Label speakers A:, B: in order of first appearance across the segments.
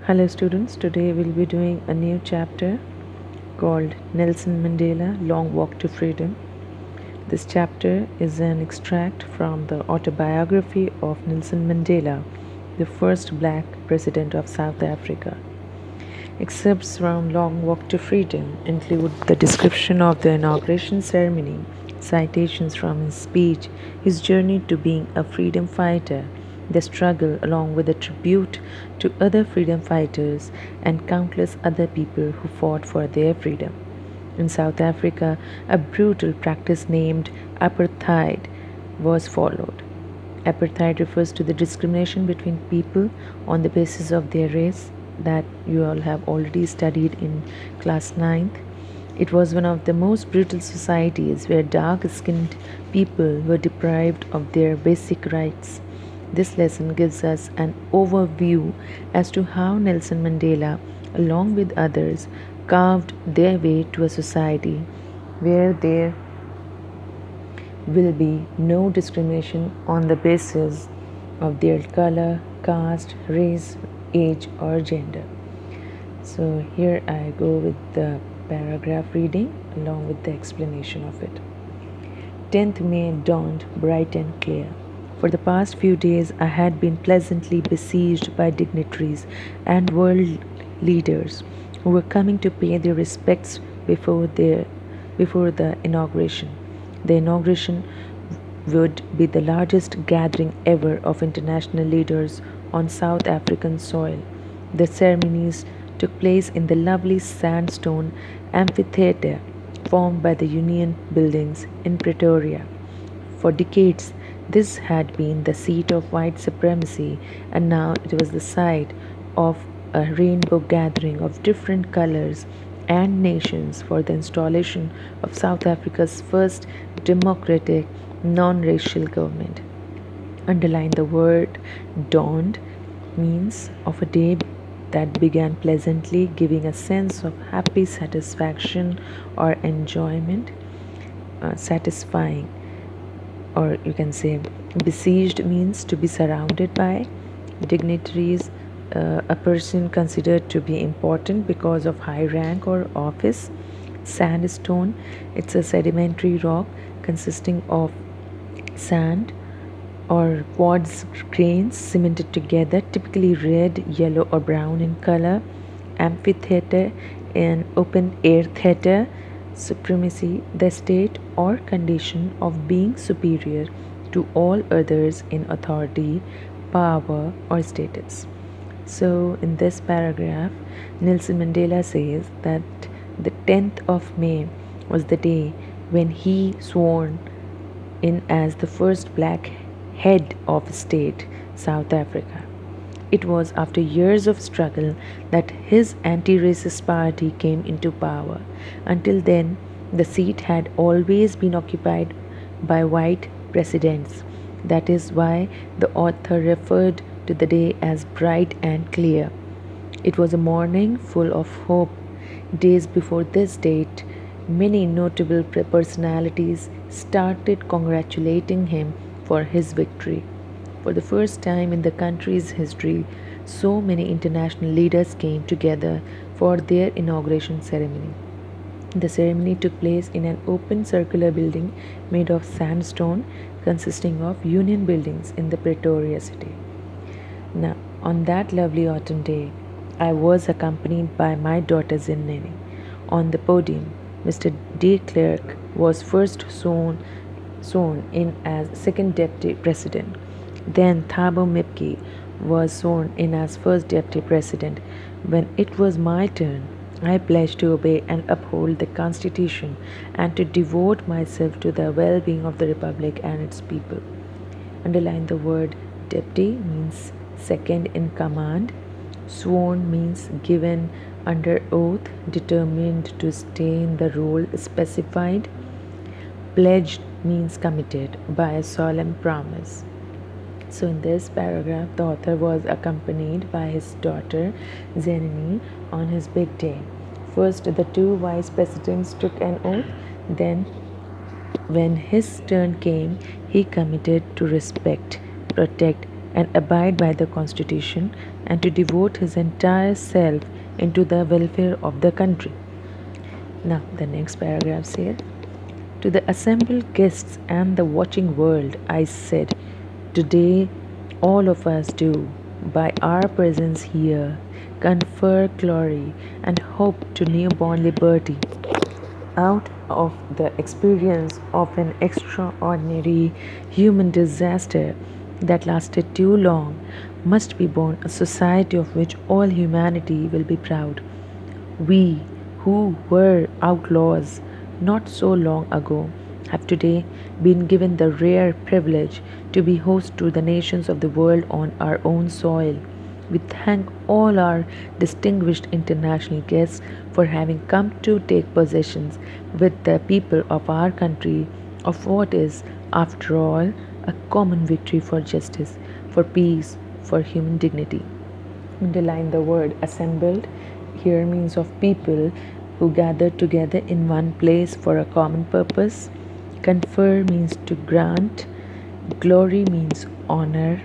A: Hello students, today we'll be doing a new chapter called Nelson Mandela Long Walk to Freedom. This chapter is an extract from the Autobiography of Nelson Mandela, the first black president of South Africa. Excerpts from Long Walk to Freedom include the description of the inauguration ceremony, citations from his speech, his journey to being a freedom fighter, the struggle along with a tribute to other freedom fighters and countless other people who fought for their freedom. In South Africa, a brutal practice named apartheid was followed. Apartheid refers to the discrimination between people on the basis of their race that you all have already studied in class 9th. It was one of the most brutal societies where dark-skinned people were deprived of their basic rights. This lesson gives us an overview as to how Nelson Mandela, along with others, carved their way to a society where there will be no discrimination on the basis of their color, caste, race, age, or gender. So here I go with the paragraph reading along with the explanation of it. 10th May dawned bright and clear. For the past few days, I had been pleasantly besieged by dignitaries and world leaders who were coming to pay their respects before the inauguration. The inauguration would be the largest gathering ever of international leaders on South African soil. The ceremonies took place in the lovely sandstone amphitheatre formed by the Union buildings in Pretoria. For decades, this had been the seat of white supremacy, and now it was the site of a rainbow gathering of different colors and nations for the installation of South Africa's first democratic, non-racial government. Underline the word dawned means of a day that began pleasantly, giving a sense of happy satisfaction or enjoyment, satisfying, or you can say besieged means to be surrounded by dignitaries, a person considered to be important because of high rank or office. Sandstone, it's a sedimentary rock consisting of sand or quartz grains cemented together, typically red, yellow, or brown in color. Amphitheater, an open air theater. Supremacy, the state or condition of being superior to all others in authority, power, or status. So, in this paragraph, Nelson Mandela says that the 10th of May was the day when he sworn in as the first black head of state, South Africa. It was after years of struggle that his anti-racist party came into power. Until then, the seat had always been occupied by white presidents. That is why the author referred to the day as bright and clear. It was a morning full of hope. Days before this date, many notable personalities started congratulating him for his victory. For the first time in the country's history, so many international leaders came together for their inauguration ceremony. The ceremony took place in an open circular building made of sandstone consisting of union buildings in the Pretoria city. Now, on that lovely autumn day, I was accompanied by my daughter Zinneni. On the podium, Mr. de Klerk was first sworn in as second deputy president. Then Thabo Mbeki was sworn in as first deputy president. When it was my turn, I pledged to obey and uphold the Constitution and to devote myself to the well-being of the Republic and its people. Underline the word deputy means second in command. Sworn means given under oath, determined to stay in the role specified. Pledged means committed by a solemn promise. So, in this paragraph, the author was accompanied by his daughter Zenini on his big day. First, the two vice presidents took an oath. Then, when his turn came, he committed to respect, protect, and abide by the Constitution and to devote his entire self into the welfare of the country. Now, the next paragraph says, to the assembled guests and the watching world, I said, today all of us do, by our presence here, confer glory and hope to newborn liberty. Out of the experience of an extraordinary human disaster that lasted too long must be born a society of which all humanity will be proud. We, who were outlaws not so long ago, have today been given the rare privilege to be host to the nations of the world on our own soil. We thank all our distinguished international guests for having come to take possessions with the people of our country of what is, after all, a common victory for justice, for peace, for human dignity. Underline the word assembled. Here means of people who gather together in one place for a common purpose. Confer means to grant. Glory means honor.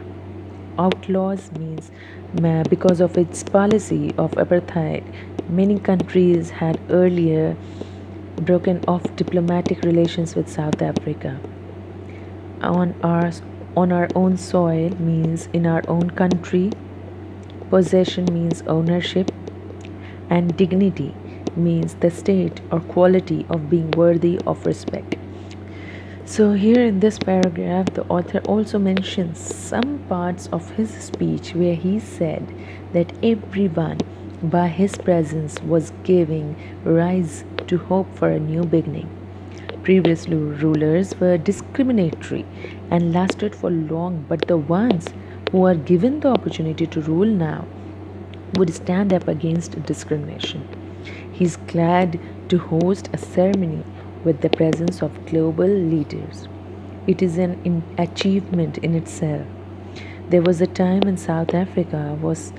A: Outlaws means because of its policy of apartheid, many countries had earlier broken off diplomatic relations with South Africa. On our, on our own soil means in our own country. Possession means ownership, and dignity means the state or quality of being worthy of respect. So, here in this paragraph, the author also mentions some parts of his speech where he said that everyone, by his presence, was giving rise to hope for a new beginning. Previous rulers were discriminatory and lasted for long, but the ones who are given the opportunity to rule now would stand up against discrimination. He is glad to host a ceremony with the presence of global leaders. It is an achievement in itself. There was a time when South Africa was,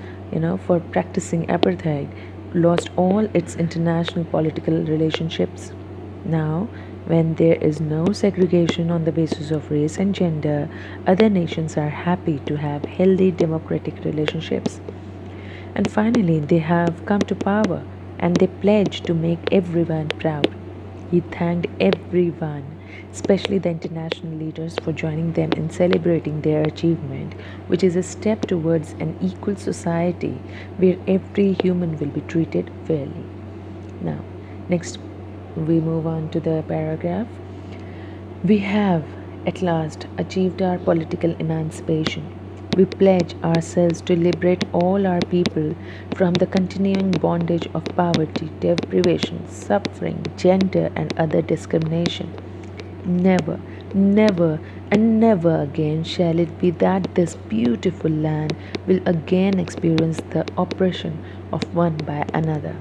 A: for practicing apartheid, lost all its international political relationships. Now, when there is no segregation on the basis of race and gender, other nations are happy to have healthy democratic relationships. And finally, they have come to power and they pledge to make everyone proud. He thanked everyone, especially the international leaders, for joining them in celebrating their achievement, which is a step towards an equal society where every human will be treated fairly. Now, next we move on to the paragraph. We have at last achieved our political emancipation. We pledge ourselves to liberate all our people from the continuing bondage of poverty, deprivation, suffering, gender, and other discrimination. Never, never, and never again shall it be that this beautiful land will again experience the oppression of one by another.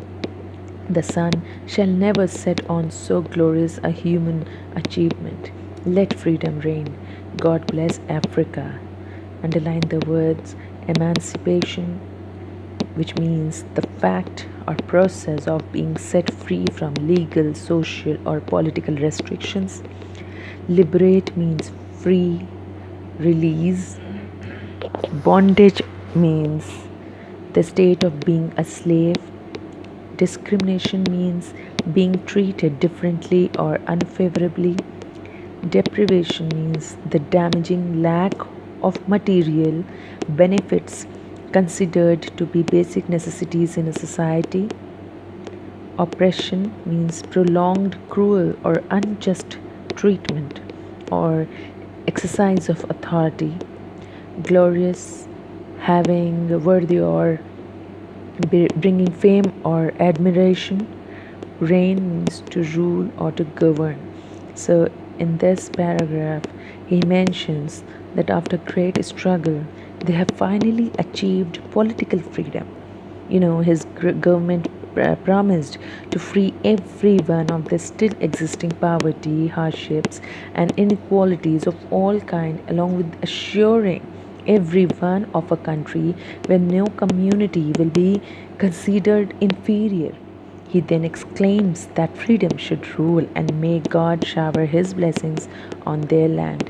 A: The sun shall never set on so glorious a human achievement. Let freedom reign. God bless Africa. Underline the words emancipation, which means the fact or process of being set free from legal, social, or political restrictions. Liberate means free, release. Bondage means the state of being a slave. Discrimination means being treated differently or unfavorably. Deprivation means the damaging lack of material benefits considered to be basic necessities in a society. Oppression means prolonged, cruel, or unjust treatment or exercise of authority. Glorious, having worthy or bringing fame or admiration. Reign means to rule or to govern. So, in this paragraph, he mentions that after great struggle, they have finally achieved political freedom. His government promised to free everyone of the still existing poverty, hardships, and inequalities of all kinds, along with assuring everyone of a country where no community will be considered inferior. He then exclaims that freedom should rule and may God shower his blessings on their land.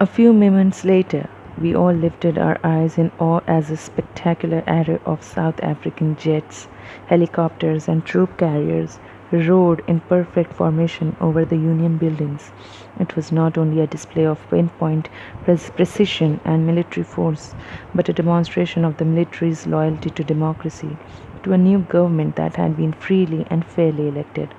A: A few moments later, We all lifted our eyes in awe as a spectacular array of South African jets, helicopters, and troop carriers roared in perfect formation over the Union buildings. It was not only a display of pinpoint precision and military force, but a demonstration of the military's loyalty to democracy, to a new government that had been freely and fairly elected.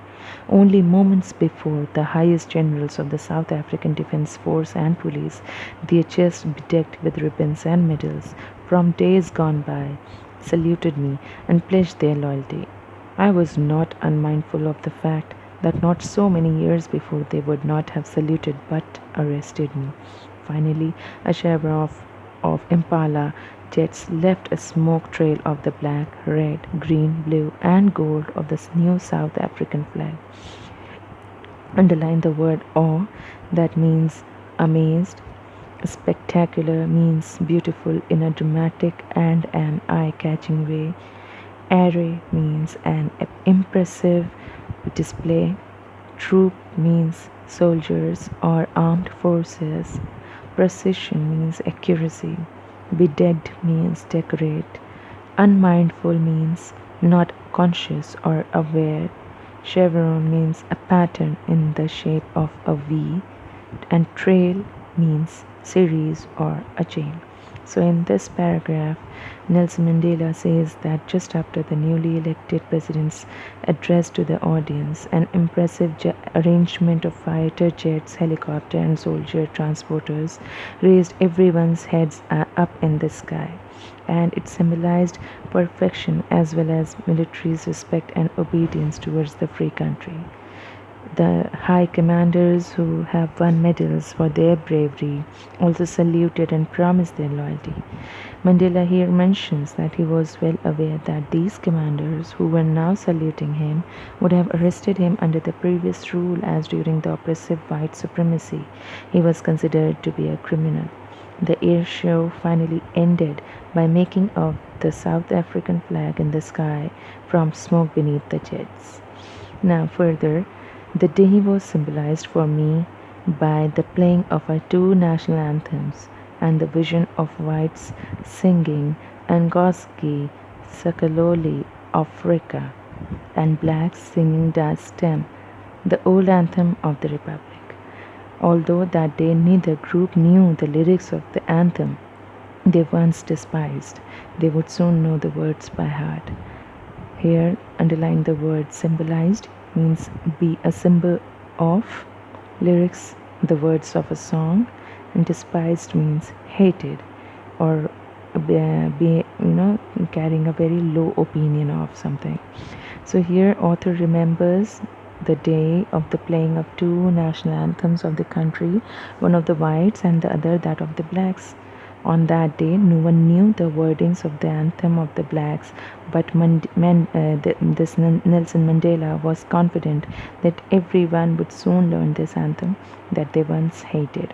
A: Only moments before, the highest generals of the South African Defence Force and police, their chests bedecked with ribbons and medals from days gone by, saluted me and pledged their loyalty. I was not unmindful of the fact that not so many years before they would not have saluted but arrested me. Finally, a chevron of Impala jets left a smoke trail of the black, red, green, blue, and gold of the new South African flag. Underline the word awe, that means amazed. Spectacular means beautiful in a dramatic and an eye catching way. Array means an impressive display. Troop means soldiers or armed forces. Precision means accuracy. Bedecked means decorate. Unmindful means not conscious or aware. Chevron means a pattern in the shape of a V, and trail means series or a chain. So, in this paragraph, Nelson Mandela says that just after the newly elected president's address to the audience, an impressive arrangement of fighter jets, helicopter, and soldier transporters raised everyone's heads up in the sky, and it symbolized perfection as well as military's respect and obedience towards the free country. The high commanders who have won medals for their bravery also saluted and promised their loyalty. Mandela here mentions that he was well aware that these commanders who were now saluting him would have arrested him under the previous rule, as during the oppressive white supremacy he was considered to be a criminal. The air show finally ended by making of the South African flag in the sky from smoke beneath the jets. Now further, the day was symbolized for me by the playing of our two national anthems and the vision of whites singing Ngozi Sikelel' Afrika and blacks singing Das Stem, the old anthem of the Republic. Although that day neither group knew the lyrics of the anthem they once despised, they would soon know the words by heart. Here, underline the word symbolized means be a symbol of, lyrics the words of a song, and despised means hated or be carrying a very low opinion of something. So here author remembers the day of the playing of two national anthems of the country, one of the whites and the other that of the blacks. On that day, no one knew the wordings of the anthem of the blacks, but Nelson Mandela was confident that everyone would soon learn this anthem that they once hated.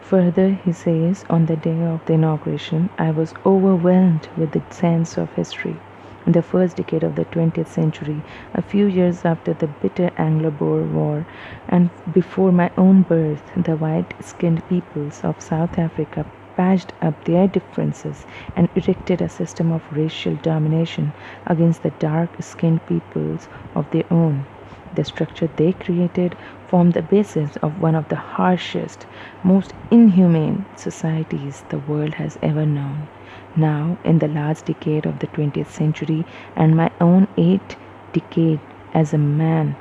A: Further, he says, on the day of the inauguration, I was overwhelmed with the sense of history. In the first decade of the 20th century, a few years after the bitter Anglo-Boer War, and before my own birth, the white-skinned peoples of South Africa patched up their differences and erected a system of racial domination against the dark-skinned peoples of their own. The structure they created formed the basis of one of the harshest, most inhumane societies the world has ever known. Now, in the last decade of the 20th century and my own 8th decade as a man,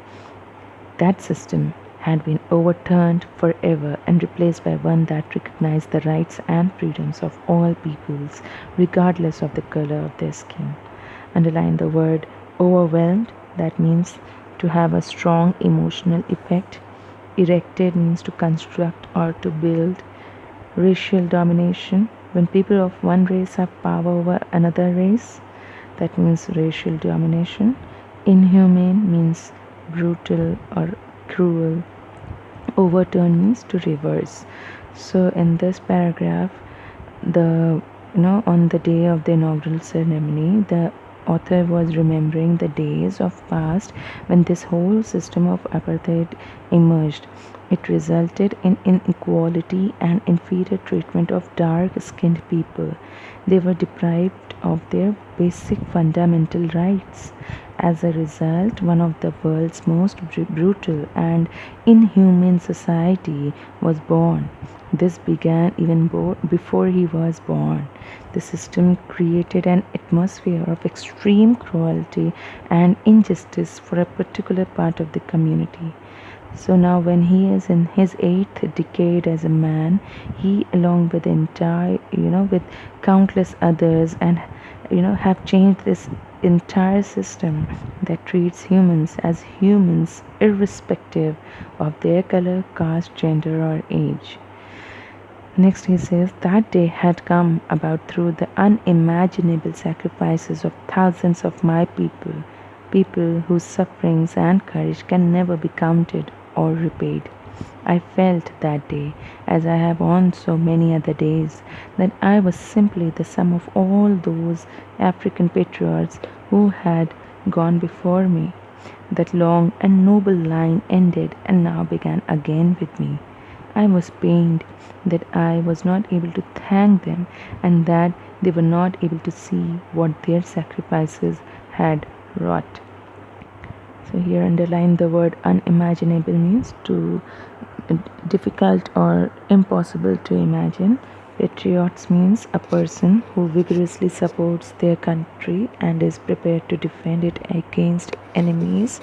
A: that system had been overturned forever and replaced by one that recognized the rights and freedoms of all peoples, regardless of the color of their skin. Underline the word overwhelmed, that means to have a strong emotional effect. Erected means to construct or to build. Racial domination, when people of one race have power over another race, that means racial domination. Inhumane means brutal or cruel. Overturn means to reverse. So in this paragraph, on the day of the inaugural ceremony, the author was remembering the days of past when this whole system of apartheid emerged. It resulted in inequality and inferior treatment of dark skinned people. They were deprived of their basic fundamental rights. As a result, one of the world's most brutal and inhumane society was born. This began even before he was born. The system created an atmosphere of extreme cruelty and injustice for a particular part of the community. So now, when he is in his eighth decade as a man, he, along with with countless others, and have changed this entire system that treats humans as humans, irrespective of their color, caste, gender, or age. Next, he says that day had come about through the unimaginable sacrifices of thousands of my people whose sufferings and courage can never be counted or repaid. I felt that day, as I have on so many other days, that I was simply the sum of all those African patriots who had gone before me. That long and noble line ended and now began again with me. I was pained that I was not able to thank them and that they were not able to see what their sacrifices had wrought. So here underline the word unimaginable means too difficult or impossible to imagine. Patriots means a person who vigorously supports their country and is prepared to defend it against enemies.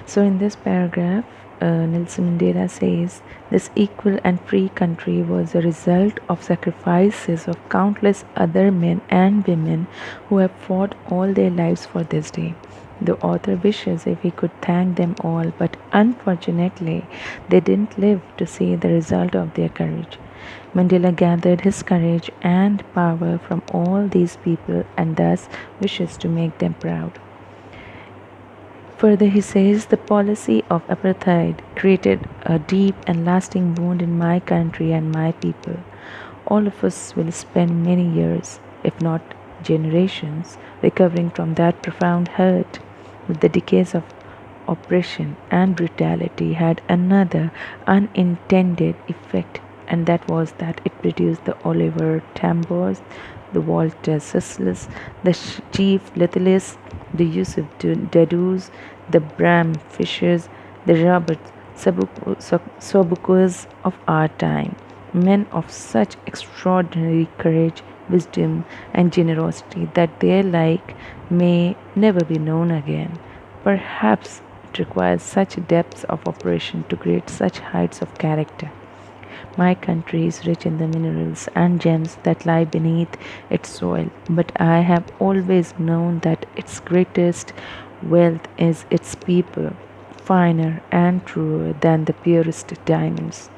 A: So in this paragraph, Nelson Mandela says this equal and free country was a result of sacrifices of countless other men and women who have fought all their lives for this day. The author wishes if he could thank them all, but unfortunately, they didn't live to see the result of their courage. Mandela gathered his courage and power from all these people and thus wishes to make them proud. Further, he says the policy of apartheid created a deep and lasting wound in my country and my people. All of us will spend many years, if not generations, recovering from that profound hurt. But the decades of oppression and brutality had another unintended effect, and that was that it produced the Oliver Tambors, the Walter Cecil's, the Chief Lithilis, the Yusuf Dadus, the Bram Fishers, the Robert Sobukus of our time, men of such extraordinary courage, wisdom, and generosity that their like may never be known again. Perhaps it requires such depths of operation to create such heights of character. My country is rich in the minerals and gems that lie beneath its soil, but I have always known that its greatest wealth is its people, finer and truer than the purest diamonds.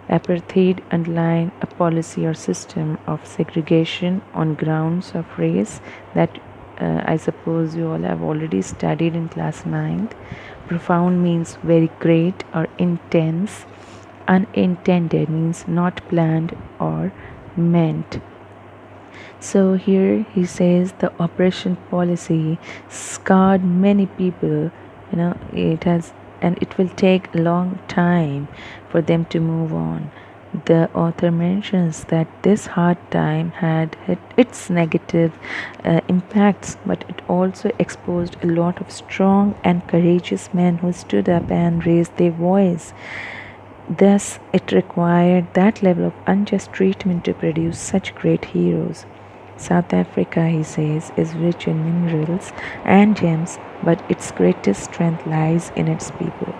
A: Apartheid underlined a policy or system of segregation on grounds of race that I suppose you all have already studied in class 9th. Profound means very great or intense. Unintended means not planned or meant. So here he says the oppression policy scarred many people. It will take a long time for them to move on. The author mentions that this hard time had its negative impacts, but it also exposed a lot of strong and courageous men who stood up and raised their voice. Thus, it required that level of unjust treatment to produce such great heroes. South Africa, he says, is rich in minerals and gems, but its greatest strength lies in its people.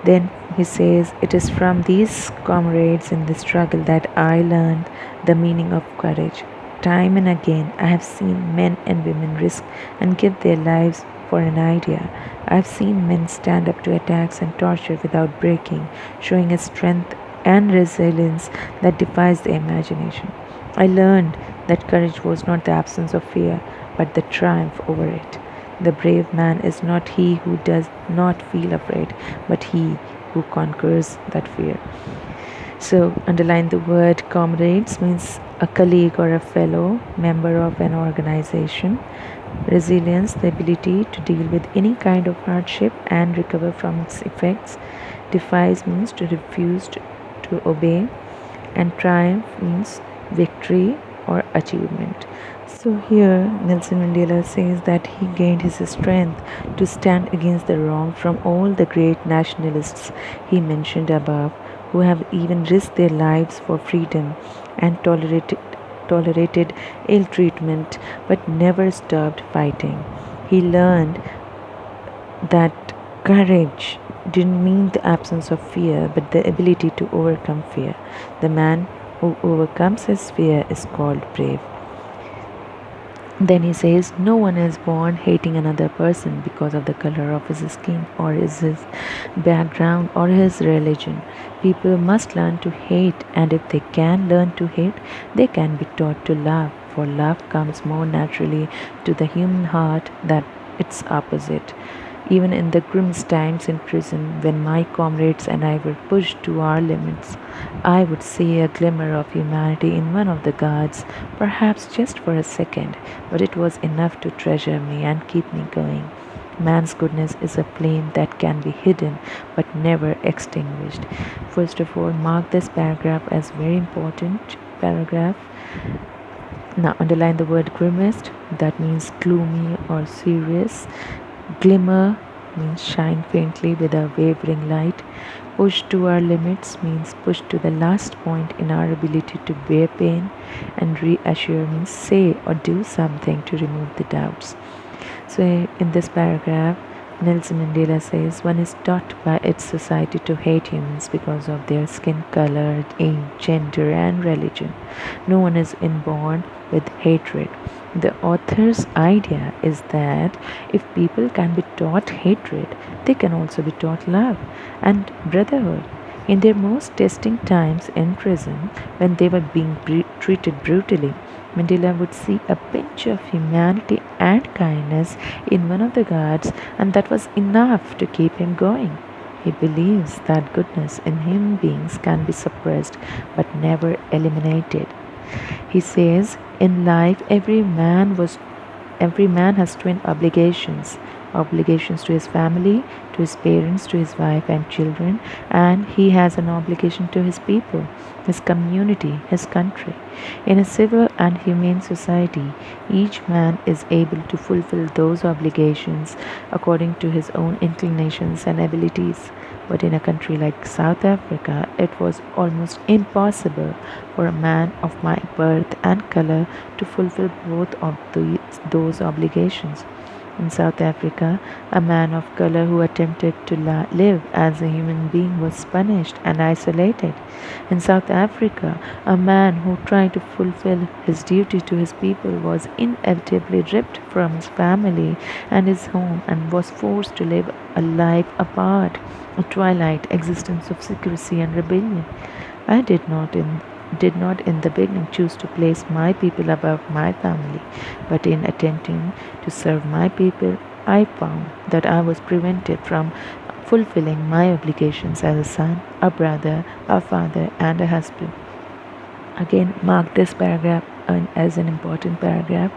A: Then he says, it is from these comrades in the struggle that I learned the meaning of courage. Time and again, I have seen men and women risk and give their lives for an idea. I have seen men stand up to attacks and torture without breaking, showing a strength and resilience that defies the imagination. I learned that courage was not the absence of fear, but the triumph over it. The brave man is not he who does not feel afraid, but he who conquers that fear. So, underline the word comrades means a colleague or a fellow member of an organization. Resilience, the ability to deal with any kind of hardship and recover from its effects. Defies means to refuse to obey, and triumph means victory or achievement. So here Nelson Mandela says that he gained his strength to stand against the wrong from all the great nationalists he mentioned above, who have even risked their lives for freedom and tolerated ill treatment but never stopped fighting. He learned that courage didn't mean the absence of fear, but the ability to overcome fear. The man who overcomes his fear is called brave. Then he says, no one is born hating another person because of the color of his skin or his background or his religion. People must learn to hate, and if they can learn to hate, they can be taught to love, for love comes more naturally to the human heart than its opposite. Even in the grimmest times in prison, when my comrades and I were pushed to our limits, I would see a glimmer of humanity in one of the guards, perhaps just for a second, but it was enough to treasure me and keep me going. Man's goodness is a flame that can be hidden but never extinguished. First of all, mark this paragraph as very important paragraph. Now underline the word grimmest, that means gloomy or serious. Glimmer means shine faintly with a wavering light. Push to our limits means push to the last point in our ability to bear pain. And reassure means say or do something to remove the doubts. So, in this paragraph, Nelson Mandela says one is taught by its society to hate humans because of their skin color, age, gender, and religion. No one is inborn with hatred. The author's idea is that if people can be taught hatred, they can also be taught love and brotherhood. In their most testing times in prison, when they were being treated brutally, Mandela would see a pinch of humanity and kindness in one of the guards, and that was enough to keep him going. He believes that goodness in human beings can be suppressed but never eliminated. He says, in life, every man has twin obligations to his family, to his parents, to his wife and children, and he has an obligation to his people, his community, his country. In a civil and humane society, each man is able to fulfill those obligations according to his own inclinations and abilities. But in a country like South Africa, it was almost impossible for a man of my birth and color to fulfill both of those obligations. In South Africa, a man of color who attempted to live as a human being was punished and isolated. In South Africa, a man who tried to fulfill his duty to his people was inevitably ripped from his family and his home and was forced to live a life apart, a twilight existence of secrecy and rebellion. I did not in the beginning choose to place my people above my family, but in attempting to serve my people, I found that I was prevented from fulfilling my obligations as a son, a brother, a father, and a husband. Again, mark this paragraph as an important paragraph.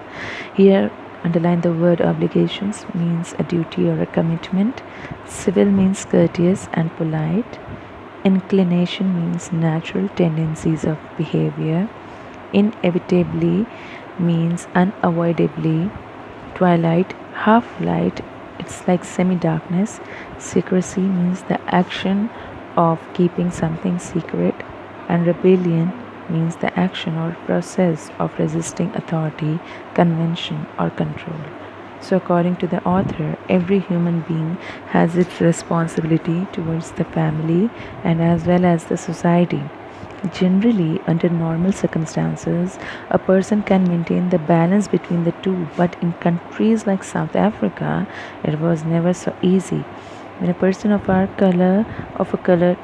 A: Here, underline the word obligations means a duty or a commitment. Civil means courteous and polite. Inclination means natural tendencies of behavior. Inevitably means unavoidably. Twilight, half light, it's like semi darkness. Secrecy means the action of keeping something secret. And rebellion means the action or process of resisting authority, convention, or control. So, according to the author, every human being has its responsibility towards the family and as well as the society. Generally, under normal circumstances, a person can maintain the balance between the two, but in countries like South Africa, it was never so easy. When a person of a color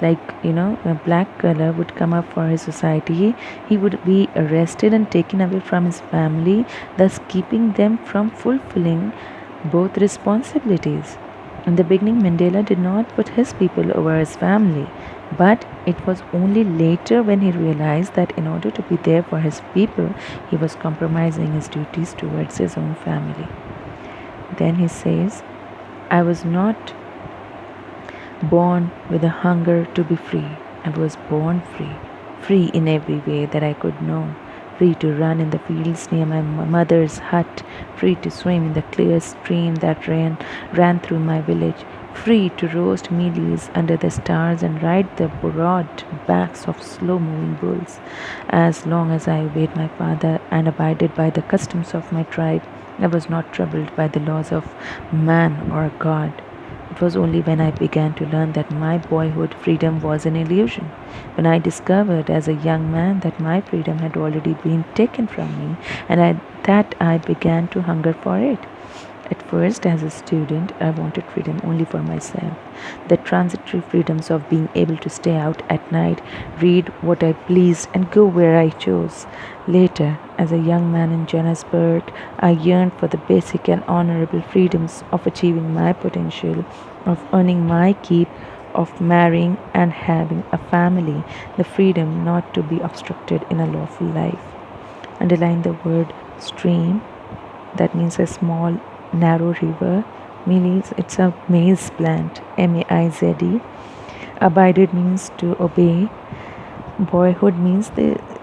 A: like a black color would come up for his society, he would be arrested and taken away from his family, thus keeping them from fulfilling both responsibilities. In the beginning, Mandela did not put his people over his family, but it was only later when he realized that in order to be there for his people, he was compromising his duties towards his own family. Then he says, I was not born with a hunger to be free. I was born free, free in every way that I could know. Free to run in the fields near my mother's hut, free to swim in the clear stream that ran through my village, free to roast mealies under the stars and ride the broad backs of slow moving bulls. As long as I obeyed my father and abided by the customs of my tribe, I was not troubled by the laws of man or God. It was only when I began to learn that my boyhood freedom was an illusion, when I discovered as a young man that my freedom had already been taken from me, that I began to hunger for it. At first, as a student, I wanted freedom only for myself. The transitory freedoms of being able to stay out at night, read what I pleased, and go where I chose. Later, as a young man in Johannesburg, I yearned for the basic and honorable freedoms of achieving my potential, of earning my keep, of marrying and having a family, the freedom not to be obstructed in a lawful life. Underline the word stream, that means a small narrow river. Means it's a maize plant, maized. Abided means to obey. Boyhood means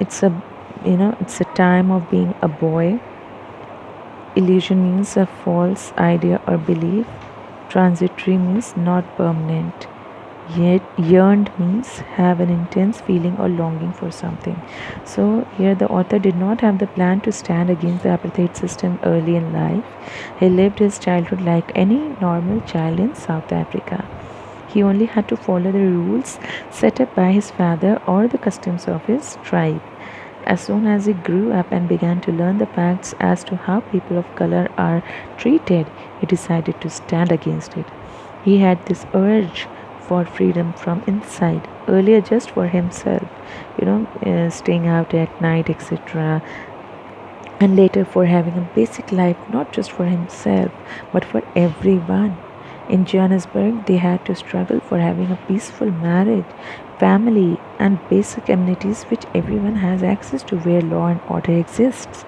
A: it's a time of being a boy. Illusion means a false idea or belief. Transitory means not permanent. Yet yearned means have an intense feeling or longing for something. So here the author did not have the plan to stand against the apartheid system early in life. He lived his childhood like any normal child in South Africa. He only had to follow the rules set up by his father or the customs of his tribe. As soon as he grew up and began to learn the facts as to how people of color are treated, he decided to stand against it. He had this urge for freedom from inside, earlier just for himself, staying out at night, etc., and later for having a basic life not just for himself but for everyone. In Johannesburg, they had to struggle for having a peaceful marriage, family, and basic amenities which everyone has access to where law and order exists.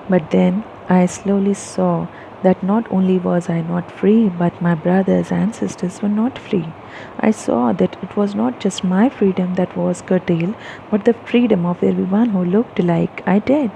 A: But then I slowly saw that not only was I not free, but my brothers and sisters were not free. I saw that it was not just my freedom that was curtailed, but the freedom of everyone who looked like I did.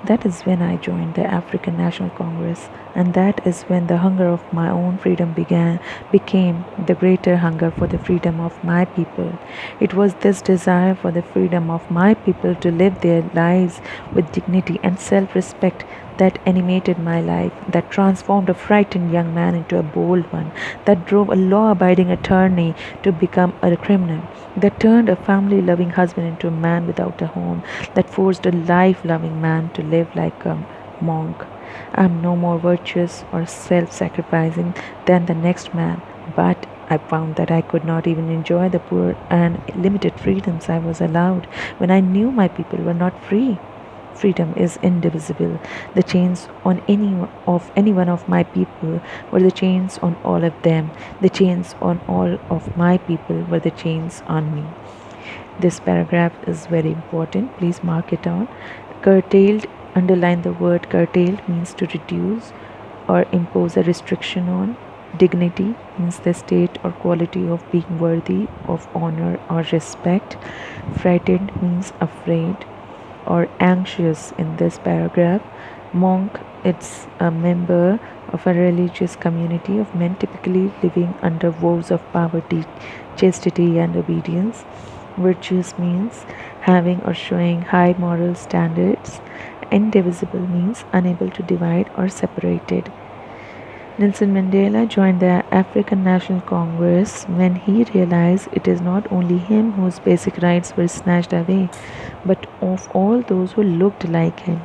A: That is when I joined the African National Congress, and that is when the hunger of my own freedom became the greater hunger for the freedom of my people. It was this desire for the freedom of my people to live their lives with dignity and self-respect that animated my life, that transformed a frightened young man into a bold one, that drove a law-abiding attorney to become a criminal, that turned a family-loving husband into a man without a home, that forced a life-loving man to live like a monk. I am no more virtuous or self-sacrificing than the next man, but I found that I could not even enjoy the poor and limited freedoms I was allowed when I knew my people were not free. Freedom is indivisible. The chains on any one of my people were the chains on all of them. The chains on all of my people were the chains on me. This paragraph is very important. Please mark it down. Curtailed, underline the word curtailed, means to reduce or impose a restriction on. Dignity means the state or quality of being worthy of honor or respect. Frightened means afraid or anxious in this paragraph. Monk, it's a member of a religious community of men typically living under vows of poverty, chastity, and obedience. Virtuous means having or showing high moral standards. Indivisible means unable to divide or separated. Nelson Mandela joined the African National Congress when he realized it is not only him whose basic rights were snatched away, but of all those who looked like him.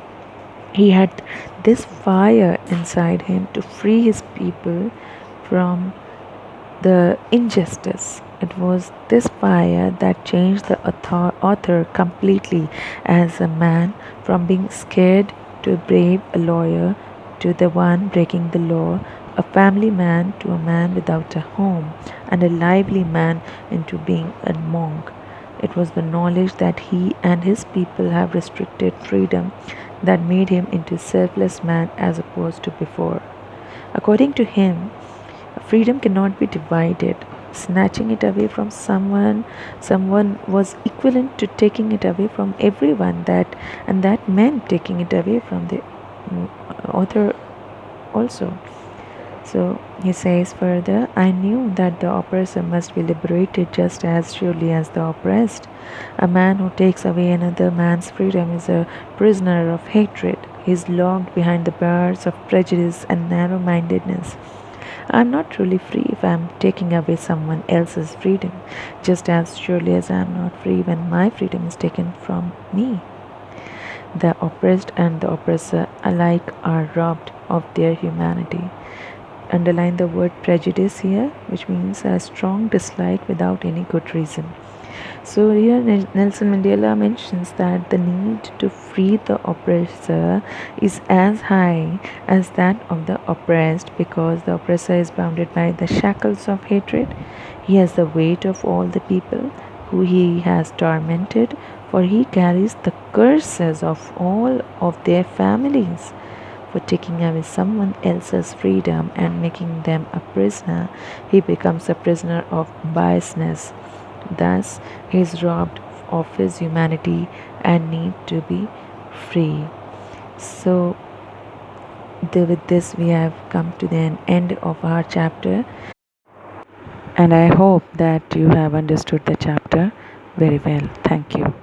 A: He had this fire inside him to free his people from the injustice. It was this fire that changed the author completely as a man, from being scared to brave, a lawyer to the one breaking the law, a family man to a man without a home, and a lively man into being a monk. It was the knowledge that he and his people have restricted freedom that made him into a selfless man as opposed to before. According to him, Freedom cannot be divided. Snatching it away from someone was equivalent to taking it away from everyone. That meant taking it away from the author also. So he says further, I knew that the oppressor must be liberated just as surely as the oppressed. A man who takes away another man's freedom is a prisoner of hatred. He is locked behind the bars of prejudice and narrow mindedness. I'm not truly free if I'm taking away someone else's freedom, just as surely as I'm not free when my freedom is taken from me. The oppressed and the oppressor alike are robbed of their humanity. Underline the word prejudice here, which means a strong dislike without any good reason. So here Nelson Mandela mentions that the need to free the oppressor is as high as that of the oppressed because the oppressor is bounded by the shackles of hatred. He has the weight of all the people who he has tormented, for he carries the curses of all of their families. For taking away someone else's freedom and making them a prisoner, he becomes a prisoner of biasness. Thus, he is robbed of his humanity and need to be free. So, with this, we have come to the end of our chapter, and I hope that you have understood the chapter very well. Thank you.